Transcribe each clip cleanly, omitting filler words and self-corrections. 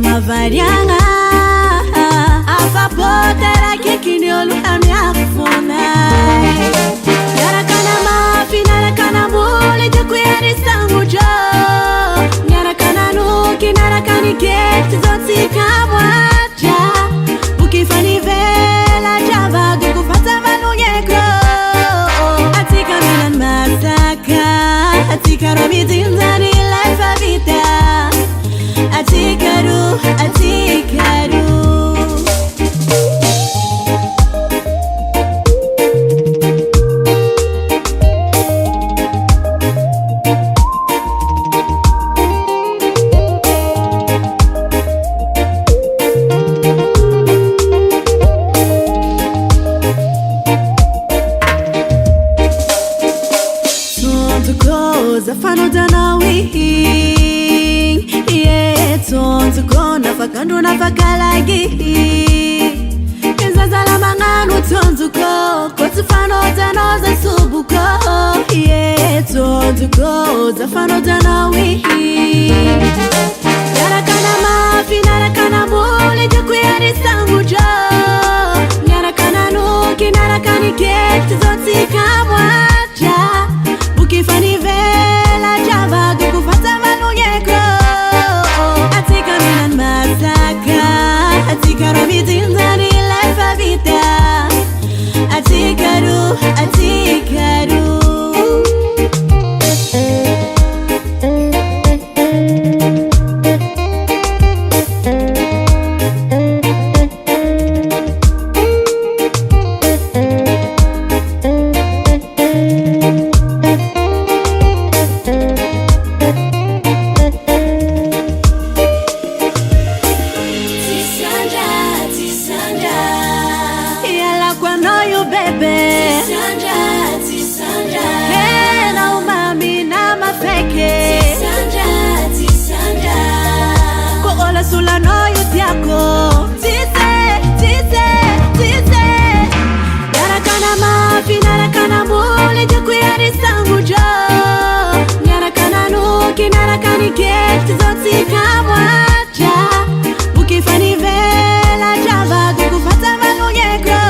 mavarianga afapotera kekini oluhamya kufuna yarakana mafi narakana muli jakuyarisangu jo narakana nuki narakani keti zoti kamwaja ukifani vela javagu kufata valunyekro atika minan masaka atika romizinzani life avita atikaru Zafano danawi tonto kona fakando na fakalagi Kenzazala manganu tonto ko Kotufano danoza subuko tonto ko Zafano danawi Yarakana mafi narakana muli Jakuyari sangu jo Yarakana nuki narakani kekti zoti kamwaja Ukifani vela javagu kufata valunyekro Atika minan masaka Atika romizinzani life avita Atikaru Sula no yutiako tise Narakana mafi narakana muli Jakuyari sangu jo Narakana nuki narakani kekti zoti kamwaja Ukifani vela javagu kufata valunyekro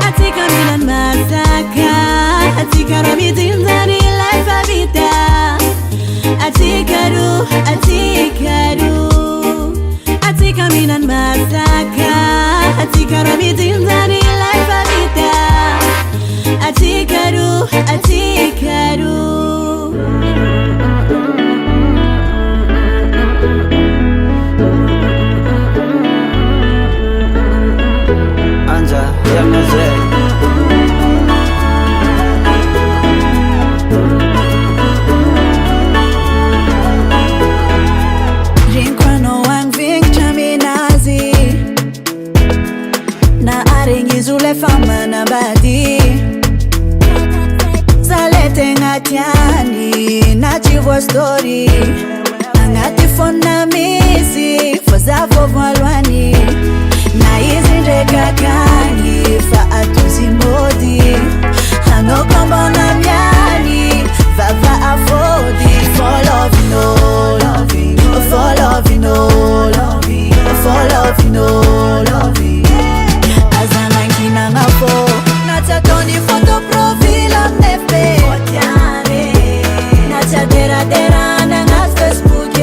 Atika minan masaka Atika romizinzani life avita Atikaru Atika minan masaka Atika romizinzani life avita Atikaru Anja ya mzee Zule fama na badi Zalete ngatiani na chivo story Angati fona misi Foza vovalwani Na izi kakani Fa atuzi modi Hano kombo na miani Vava afodi For love no loving For love no loving For love no loving Natatoni foto profil amnefe Natadera dera na ngas Facebook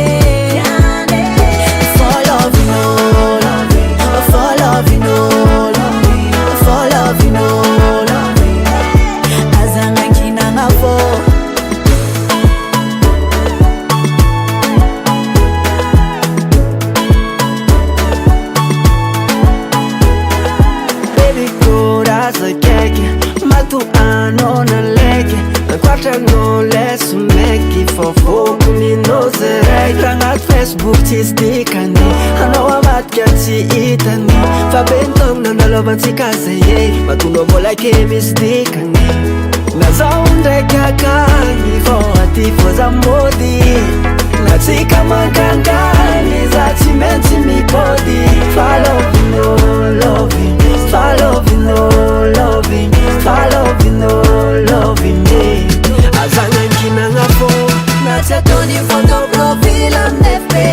For love no loving For love no loving For love no loving Azanga nkina ngafo Baby good as a cake Matu anona leke Nakwata no less make it for folk ni no zere Rangat Facebook tistikani Hanawa matkati itani Fabentong na naloban si kaseye Matuno bola ke mistikani Nazaunde kakani For ati for za modi Natika makangani Zati menti mi body Follow no loving Follow no loving Follow no loving me Azanga nkina ngafo Natatoni foto profil amnefe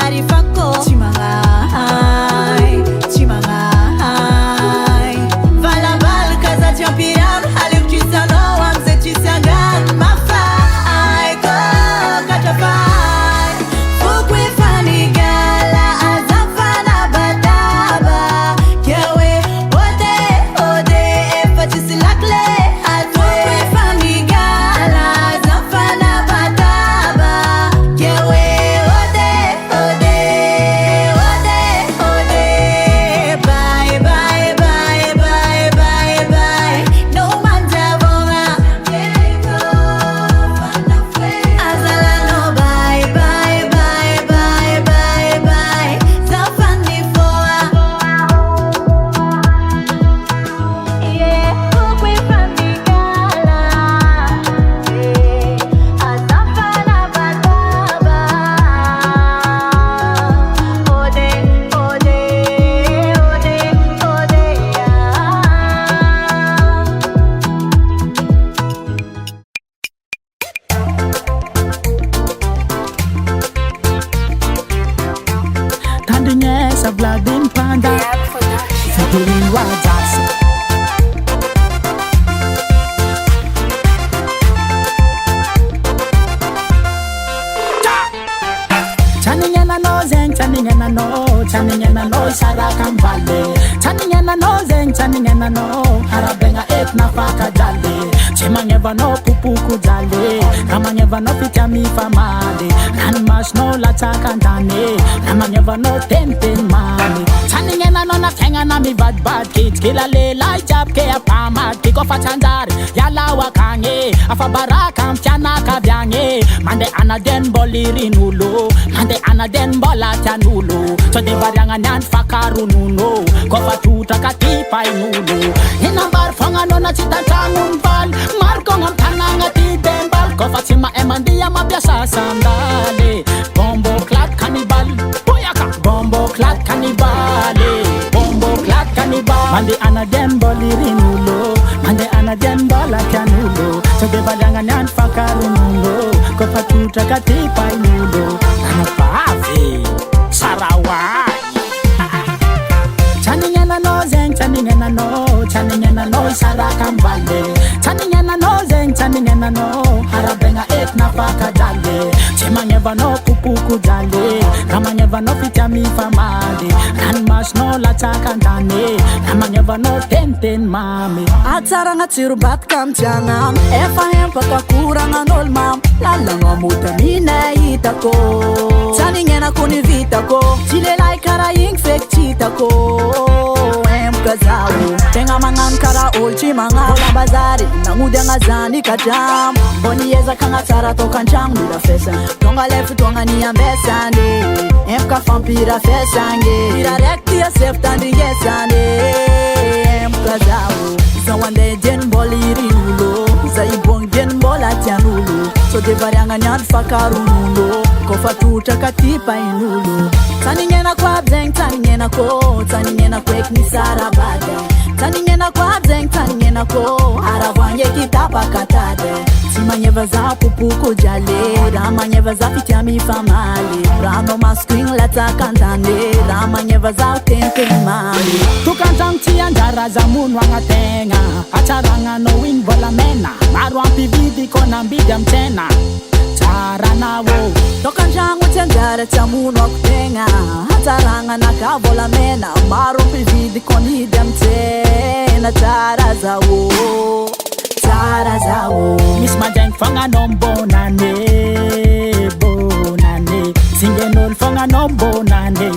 marifako Chimangai, Chimangai Valabal kaza champion Halif chisano wamze chisangan Mafai ko katafai Fukwe fani gala azafana badaba Kewe ode ode efa chisilakle Fukwe fani gala azafana badaba Kewe ode ode ode ode Bye bye bye bye bye bye No manjabonga Azala no bye bye bye bye bye bye Zafani foa Yeah, kukwe fami gala Azafana badaba Ode, ode, ode, ode Tandinye sa Vladin Panda Featuring Wazas Chaningena no zeng, chaningena no Chaningena no Sarakam Valley Chaningena no zeng, chaningena no Harabenga et nafaka jale Chimangeva no pupuku jale Ramangeva no pitami famade Ranmash no latakantane Ramangeva no tenten mani Chaningena no na kenga na mi bad kids Kila le lai jab ke apama Kiko fachandari yala wakange Afabaraka mchana kabyange Mande anaden boliri nulo Mande anaden bola chanulo So de varianga nyan fakaru nuno Kofa tuta katipa inulo Inambar fonga no na chitantangun bal Marko ngam tananga ti dembal Kofa tima emandia mabiasa sandale Bombo clat cannibal Boyaka Bombo clat cannibale Bombo clat cannibal Mande anaden boliri nulo Mande anaden bola chanulo So de varianga nyan fakaru nulo Kofa tuta katipa inulo Nanapavi Sarawak Chaningena no zeng, chaningena no Chaningena no Sarakam Valley Chaningena no zeng, chaningena no Harabenga et nafaka jale Chimangeva no pupuku jale Ramangeva no pitami famade Ranmash no latakantane Ramangeva no tenten mami Atsaranga tsirubat kam tianam Efa hempa kakuranga nol mam Lalanga mutamina itako Chaningena kuni vitako Chile lai kara ing fake chitako Kazawu Tenga mangan kara olchi manga Bola bazari Nangudia ngazani kajam Boni yeza kanga tsara toka nchang Mira fesa Tonga lefu tonga ni ambesande Emka fampira fesange Mira rekti ya seftandi yesande Kazawu Zawande jen boliri ulo Zaibong jen bola tianulo So de varianga nyan fakaru nulo Kofa tuta katipa inulo Taningena kwa bzeng, taningena ko Taningena kwek ni sarabade Taningena kwa bzeng, taningena ko Haravanye kitapa katade Timanyeva za pupuko jale Ramanyeva za fitiami famali Rano maskwing lata kantande Ramanyeva za tente mali Tukantang tiandara za munwa ngatenga Acharanga no wing bola mena Marwampi vidi kona mbida mtena Tara na wo Tokanjangu tiandara chamuno kutenga Hataranga na kavola mena Marwampi vidi koni demtena Tara za wo Tara za wo Miss Majeng fanga nombonane Bonane Singenol fanga nombonane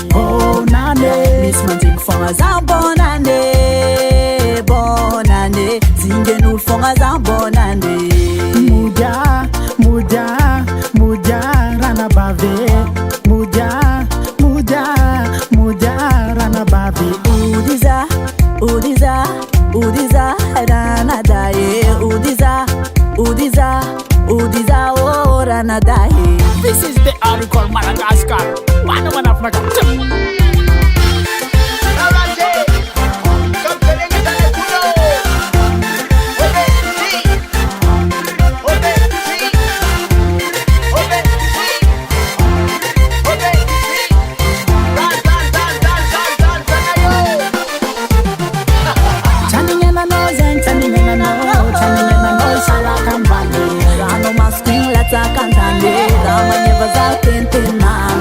Bonane Miss Majeng fanga za bonane Bonane Singenol fanga za bonane Muja, muja, muja rana bave Muja, muja, muja rana bave Udiza, udiza, udiza rana daye Udiza, udiza, udiza oh rana daye This is the Oracle Madagascar One of Africa Come, yatsakantande ramanyeva zakentenana